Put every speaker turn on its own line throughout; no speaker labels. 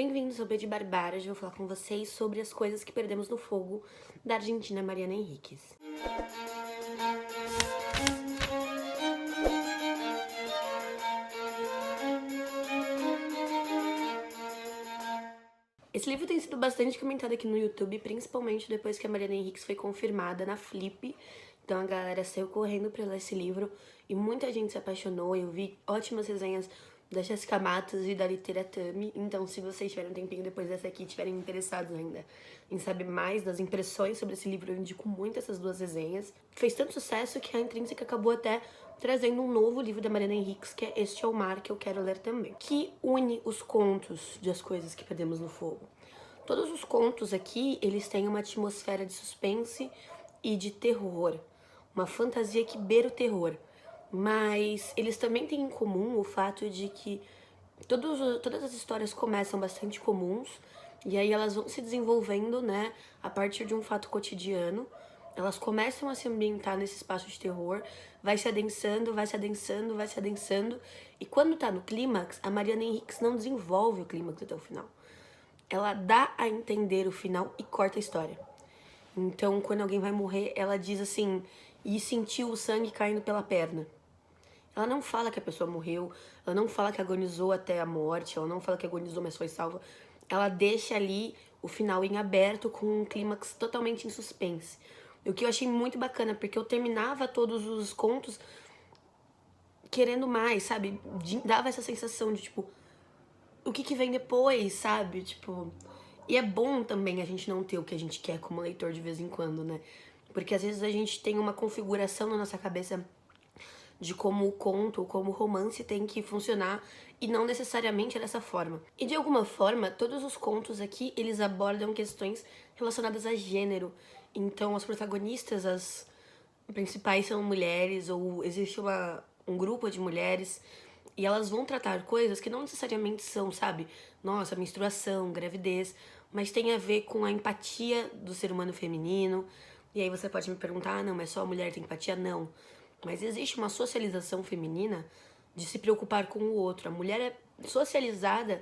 Bem-vindos ao B de Barbárie. Hoje eu vou falar com vocês sobre as coisas que perdemos no fogo da Argentina Mariana Enríquez. Esse livro tem sido bastante comentado aqui no YouTube, principalmente depois que a Mariana Enríquez foi confirmada na Flip. Então a galera saiu correndo pra ler esse livro e muita gente se apaixonou. Eu vi ótimas resenhas da Jessica Matos e da Literatami. Então, se vocês tiverem um tempinho depois dessa aqui e estiverem interessados ainda em saber mais das impressões sobre esse livro, eu indico muito essas duas resenhas. Fez tanto sucesso que a Intrínseca acabou até trazendo um novo livro da Mariana Enríquez, que é Este é o Mar, que eu quero ler também, que une os contos de As Coisas que Perdemos no Fogo. Todos os contos aqui, eles têm uma atmosfera de suspense e de terror, uma fantasia que beira o terror. Mas eles também têm em comum o fato de que todas as histórias começam bastante comuns e aí elas vão se desenvolvendo, né, a partir de um fato cotidiano. Elas começam a se ambientar nesse espaço de terror, vai se adensando, vai se adensando, vai se adensando. E quando tá no clímax, a Mariana Enríquez não desenvolve o clímax até o final. Ela dá a entender o final e corta a história. Então, quando alguém vai morrer, ela diz assim, e sentiu o sangue caindo pela perna. Ela não fala que a pessoa morreu, ela não fala que agonizou até a morte, ela não fala que agonizou, mas foi salva. Ela deixa ali o final em aberto com um clímax totalmente em suspense. O que eu achei muito bacana, porque eu terminava todos os contos querendo mais, sabe? Dava essa sensação de, tipo, o que vem depois, sabe? Tipo... E é bom também a gente não ter o que a gente quer como leitor de vez em quando, né? Porque às vezes a gente tem uma configuração na nossa cabeça de como o conto, como o romance tem que funcionar e não necessariamente é dessa forma. E de alguma forma, todos os contos aqui, eles abordam questões relacionadas a gênero. Então, as protagonistas, as principais são mulheres, ou existe um grupo de mulheres, e elas vão tratar coisas que não necessariamente são, sabe? Nossa, menstruação, gravidez, mas tem a ver com a empatia do ser humano feminino. E aí você pode me perguntar, não, mas só a mulher tem empatia? Não. Mas existe uma socialização feminina de se preocupar com o outro. A mulher é socializada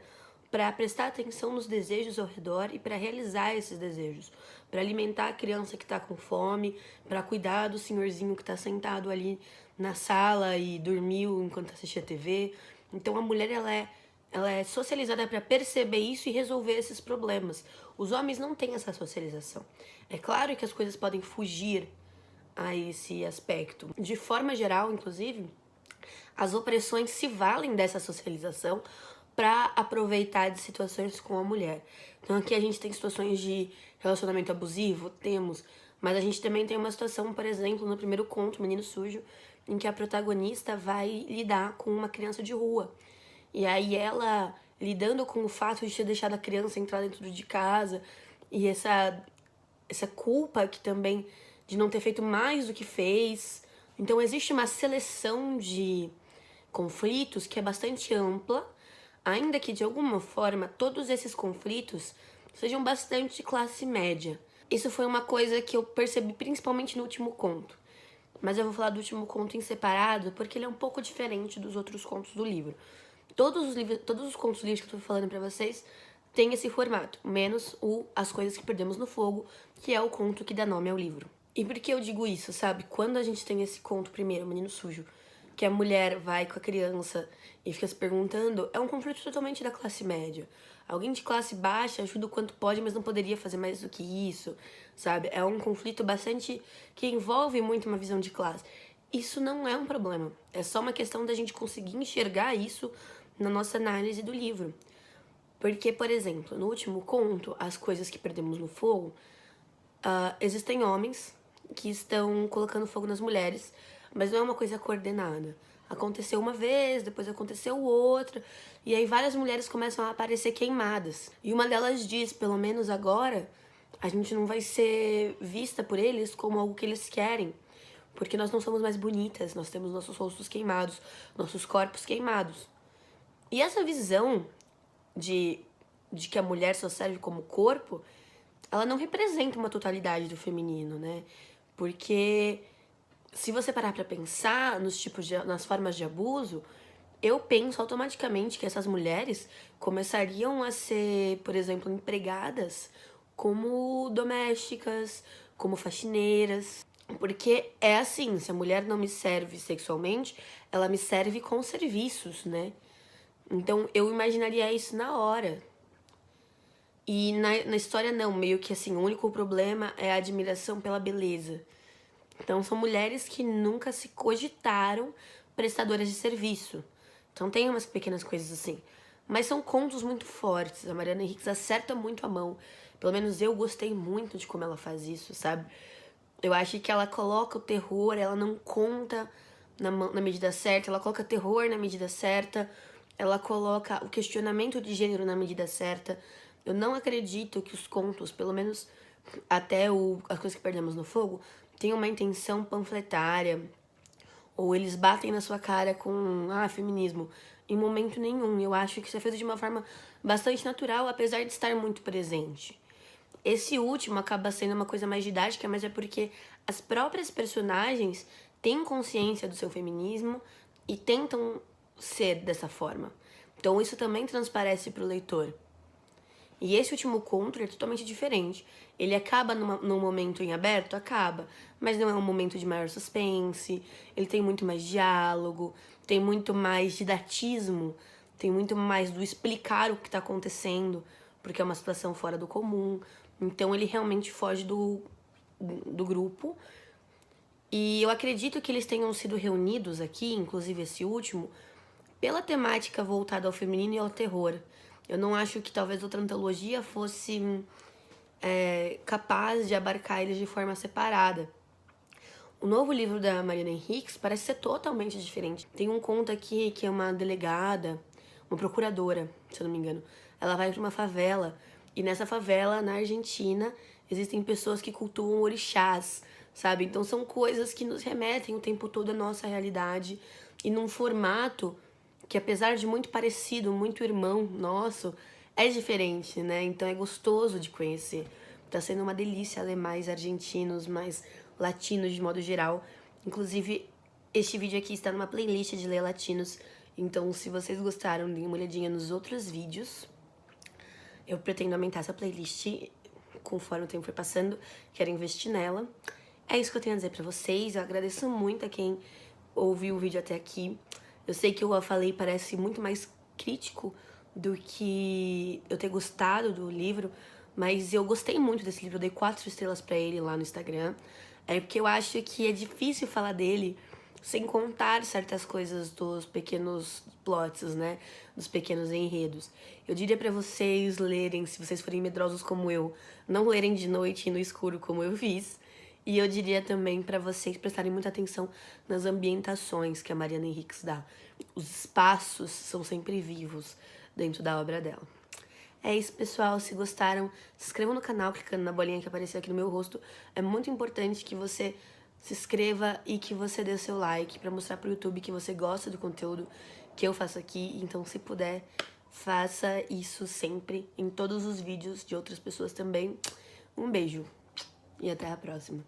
para prestar atenção nos desejos ao redor e para realizar esses desejos, para alimentar a criança que está com fome, para cuidar do senhorzinho que está sentado ali na sala e dormiu enquanto assistia TV. Então a mulher ela é socializada para perceber isso e resolver esses problemas. Os homens não têm essa socialização. É claro que as coisas podem fugir a esse aspecto. De forma geral, inclusive, as opressões se valem dessa socialização para aproveitar de situações com a mulher. Então aqui a gente tem situações de relacionamento abusivo, temos, mas a gente também tem uma situação, por exemplo, no primeiro conto, Menino Sujo, em que a protagonista vai lidar com uma criança de rua. E aí ela, lidando com o fato de ter deixado a criança entrar dentro de casa e essa culpa que também de não ter feito mais do que fez. Então existe uma seleção de conflitos que é bastante ampla, ainda que de alguma forma todos esses conflitos sejam bastante de classe média. Isso foi uma coisa que eu percebi principalmente no último conto. Mas eu vou falar do último conto em separado, porque ele é um pouco diferente dos outros contos do livro. Todos os contos do livro que eu tô falando pra vocês têm esse formato, menos o As Coisas que Perdemos no Fogo, que é o conto que dá nome ao livro. E por que eu digo isso, sabe? Quando a gente tem esse conto primeiro, Menino Sujo, que a mulher vai com a criança e fica se perguntando, é um conflito totalmente da classe média. Alguém de classe baixa ajuda o quanto pode, mas não poderia fazer mais do que isso, sabe? É um conflito bastante que envolve muito uma visão de classe. Isso não é um problema. É só uma questão da gente conseguir enxergar isso na nossa análise do livro. Porque, por exemplo, no último conto, As Coisas que Perdemos no Fogo, existem homens que estão colocando fogo nas mulheres, mas não é uma coisa coordenada. Aconteceu uma vez, depois aconteceu outra, e aí várias mulheres começam a aparecer queimadas. E uma delas diz, pelo menos agora, a gente não vai ser vista por eles como algo que eles querem, porque nós não somos mais bonitas, nós temos nossos rostos queimados, nossos corpos queimados. E essa visão de que a mulher só serve como corpo, ela não representa uma totalidade do feminino, né? Porque se você parar pra pensar nas formas de abuso, eu penso automaticamente que essas mulheres começariam a ser, por exemplo, empregadas como domésticas, como faxineiras. Porque é assim, se a mulher não me serve sexualmente, ela me serve com serviços, né? Então eu imaginaria isso na hora. E na história não, meio que assim, o único problema é a admiração pela beleza. Então são mulheres que nunca se cogitaram prestadoras de serviço. Então tem umas pequenas coisas assim. Mas são contos muito fortes. A Mariana Henriques acerta muito a mão. Pelo menos eu gostei muito de como ela faz isso, sabe? Eu acho que ela coloca o terror, ela não conta na medida certa, ela coloca terror na medida certa, ela coloca o questionamento de gênero na medida certa. Eu não acredito que os contos, pelo menos até As Coisas que Perdemos no Fogo, tenham uma intenção panfletária, ou eles batem na sua cara com, feminismo. Em momento nenhum. Eu acho que isso é feito de uma forma bastante natural, apesar de estar muito presente. Esse último acaba sendo uma coisa mais didática, mas é porque as próprias personagens têm consciência do seu feminismo e tentam ser dessa forma. Então isso também transparece para o leitor. E esse último conto é totalmente diferente. Ele acaba num momento em aberto? Acaba. Mas não é um momento de maior suspense. Ele tem muito mais diálogo, tem muito mais didatismo, tem muito mais do explicar o que está acontecendo, porque é uma situação fora do comum. Então ele realmente foge do grupo. E eu acredito que eles tenham sido reunidos aqui, inclusive esse último, pela temática voltada ao feminino e ao terror. Eu não acho que talvez outra antologia fosse capaz de abarcar eles de forma separada. O novo livro da Mariana Henriques parece ser totalmente diferente. Tem um conto aqui que é uma delegada, uma procuradora, se eu não me engano. Ela vai para uma favela e nessa favela, na Argentina, existem pessoas que cultuam orixás, sabe? Então são coisas que nos remetem o tempo todo à nossa realidade e num formato que, apesar de muito parecido, muito irmão nosso, é diferente, né? Então é gostoso de conhecer. Tá sendo uma delícia ler mais argentinos, mais latinos de modo geral. Inclusive, este vídeo aqui está numa playlist de ler latinos. Então, se vocês gostaram, deem uma olhadinha nos outros vídeos. Eu pretendo aumentar essa playlist conforme o tempo for passando. Quero investir nela. É isso que eu tenho a dizer pra vocês. Eu agradeço muito a quem ouviu o vídeo até aqui. Eu sei que eu falei parece muito mais crítico do que eu ter gostado do livro, mas eu gostei muito desse livro, eu dei 4 estrelas pra ele lá no Instagram. É porque eu acho que é difícil falar dele sem contar certas coisas dos pequenos plots, né? Dos pequenos enredos. Eu diria pra vocês lerem, se vocês forem medrosos como eu, não lerem de noite e no escuro como eu fiz. E eu diria também pra vocês prestarem muita atenção nas ambientações que a Mariana Henriques dá. Os espaços são sempre vivos dentro da obra dela. É isso, pessoal. Se gostaram, se inscrevam no canal clicando na bolinha que apareceu aqui no meu rosto. É muito importante que você se inscreva e que você dê o seu like pra mostrar pro YouTube que você gosta do conteúdo que eu faço aqui. Então, se puder, faça isso sempre, em todos os vídeos de outras pessoas também. Um beijo e até a próxima.